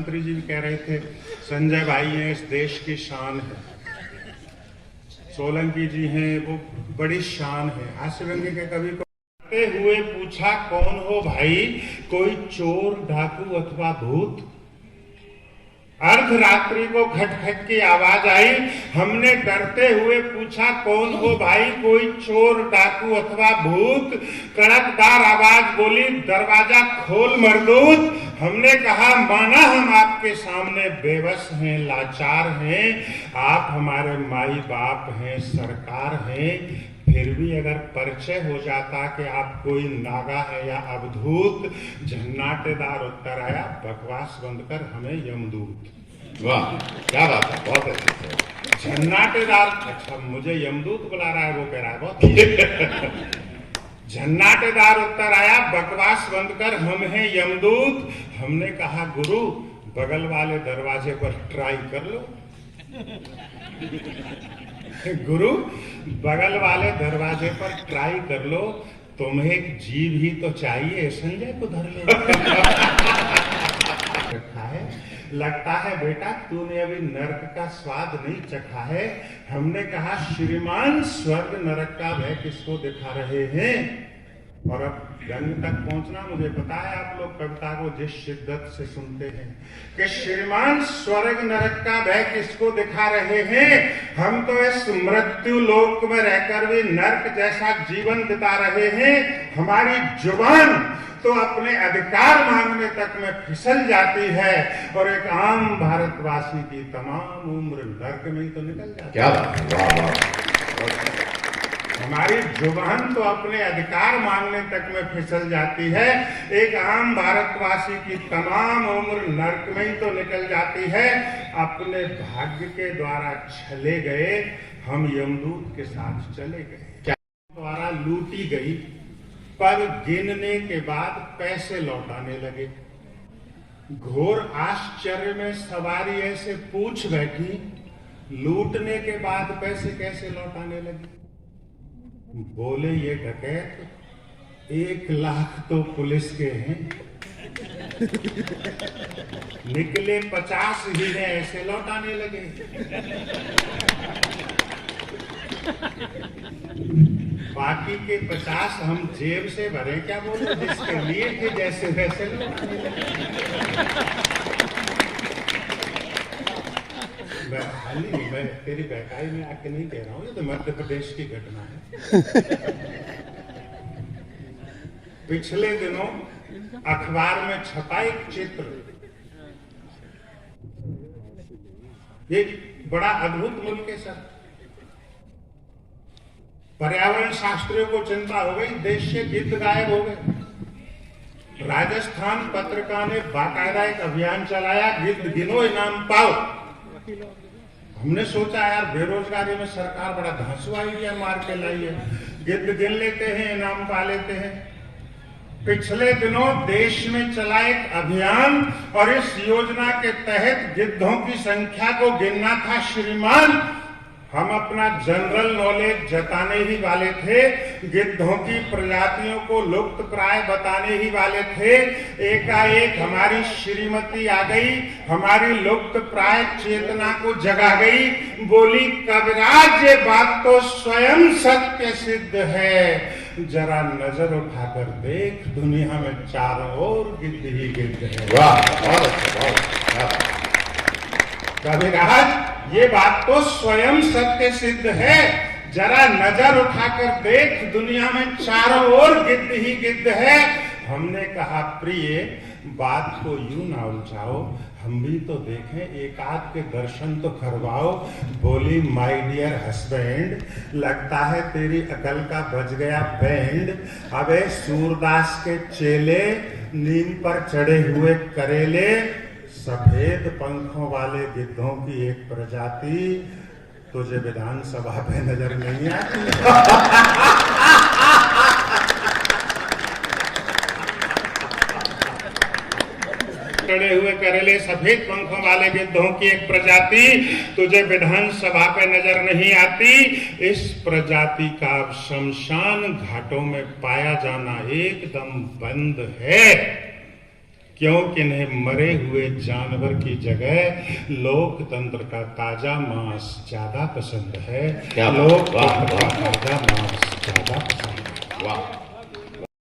मंत्री जी भी कह रहे थे संजय भाई हैं इस देश की शान है, सोलंकी जी हैं वो बड़ी शान है। हास्य व्यंग्य के कवि को हुए पूछा कौन हो भाई, कोई चोर डाकू अथवा भूत। अर्धरात्रि को खटखट की आवाज आई, हमने डरते हुए पूछा कौन हो भाई, कोई चोर डाकू अथवा भूत। कड़कदार आवाज बोली दरवाजा खोल मरदूत। हमने कहा माना हम आपके सामने बेबस हैं, लाचार हैं, आप हमारे माई बाप हैं, सरकार हैं, फिर भी अगर परिचय हो जाता कि आप कोई नागा है या अवधूत। झन्नाटेदार उत्तर आया, बकवास बंद कर हमें यमदूत। वाह क्या बात है, बहुत अच्छे। झन्नाटेदार, अच्छा मुझे यमदूत बुला रहा है वो कह रहा है बहुत झन्नाटेदार उत्तर आया, बकवास बंद कर हम हैं यमदूत। हमने कहा गुरु बगल वाले दरवाजे पर ट्राई कर लो। गुरु बगल वाले दरवाजे पर ट्राई कर लो, तुम्हें एक जीभ ही तो चाहिए, संजय को धर लो। लगता है बेटा तूने अभी नरक का स्वाद नहीं चखा है। हमने कहा श्रीमान स्वर्ग नरक का भय किसको दिखा रहे हैं। और अब व्यंग तक पहुंचना, मुझे पता है आप लोग कविता को जिस शिद्दत से सुनते हैं कि श्रीमान स्वर्ग नरक का भय किसको दिखा रहे हैं। हम तो इस मृत्यु लोक में रहकर भी नरक जैसा जीवन बिता रहे हैं। हमारी जुबान तो अपने अधिकार मांगने तक में फिसल जाती है और एक आम भारतवासी की तमाम उम्र नरक में ही तो निकल जाती है। क्या बात है, वाह वाह। हमारी जुबान तो अपने अधिकार मांगने तक में फिसल जाती है, एक आम भारतवासी की तमाम उम्र नरक में ही तो निकल जाती है। अपने भाग्य के द्वारा छले गए हम यमदूत के साथ चले गए, क्या द्वारा लूटी गई, पर गिनने के बाद पैसे लौटाने लगे। घोर आश्चर्य में सवारी ऐसे पूछ बैठी, लूटने के बाद पैसे कैसे लौटाने लगे। बोले ये डकैत 1 लाख तो पुलिस के हैं, निकले 50 ही ने, ऐसे लौटाने लगे। बाकी के 50 हम जेब से भरे, क्या बोले, जिसके लिए थे जैसे वैसे लौटाने लगे। मैं तेरी बहकाई में आके नहीं कह रहा हूँ, ये तो मध्य प्रदेश की घटना है। पिछले दिनों अखबार में छपा एक चित्र, ये बड़ा अद्भुत मुल्क है सर। पर्यावरण शास्त्रियों को चिंता हो गई, देश से गिद्ध गायब हो गए। राजस्थान पत्रिका ने बाकायदा एक अभियान चलाया, गिद्ध गिनो इनाम पाओ। हमने सोचा यार बेरोजगारी में सरकार बड़ा धांसू आइडिया मार के लाई है, गिद्ध गिन लेते हैं, इनाम पा लेते हैं। पिछले दिनों देश में चला एक अभियान और इस योजना के तहत गिद्धों की संख्या को गिनना था श्रीमान। हम अपना जनरल नॉलेज जताने ही वाले थे, गिद्धों की प्रजातियों को लुप्त प्राय बताने ही वाले थे। एकाएक हमारी श्रीमती आ गई, हमारी लुप्त प्राय चेतना को जगा गई। बोली कविराज ये बात तो स्वयं सत्य सिद्ध है, जरा नजर उठाकर देख दुनिया में चारों ओर गिद्ध ही गिद्ध है। वाह बहुत अच्छा। कविराज ये बात तो स्वयं सत्य सिद्ध है, जरा नजर उठाकर देख दुनिया में चारों ओर गिद्ध ही गिद्ध है। हमने कहा प्रिय बात को यूं ना उलझाओ, हम भी तो देखें, एक आध के दर्शन तो करवाओ। बोली माय डियर हस्बैंड, लगता है तेरी अकल का बज गया बैंड। अबे सूरदास के चेले, नीम पर चढ़े हुए करेले, सफेद पंखों वाले गिद्धों की एक प्रजाति तुझे विधानसभा पे नजर नहीं आती। चढ़े हुए करेले, सफेद पंखों वाले गिद्धों की एक प्रजाति तुझे विधानसभा पे नजर नहीं आती। इस प्रजाति का शमशान घाटों में पाया जाना एकदम बंद है। क्योंकि इन्हें मरे हुए जानवर की जगह लोकतंत्र का ताजा मांस ज्यादा पसंद है। क्या बात, वाह, लोकतंत्र का वाह। ताजा मांस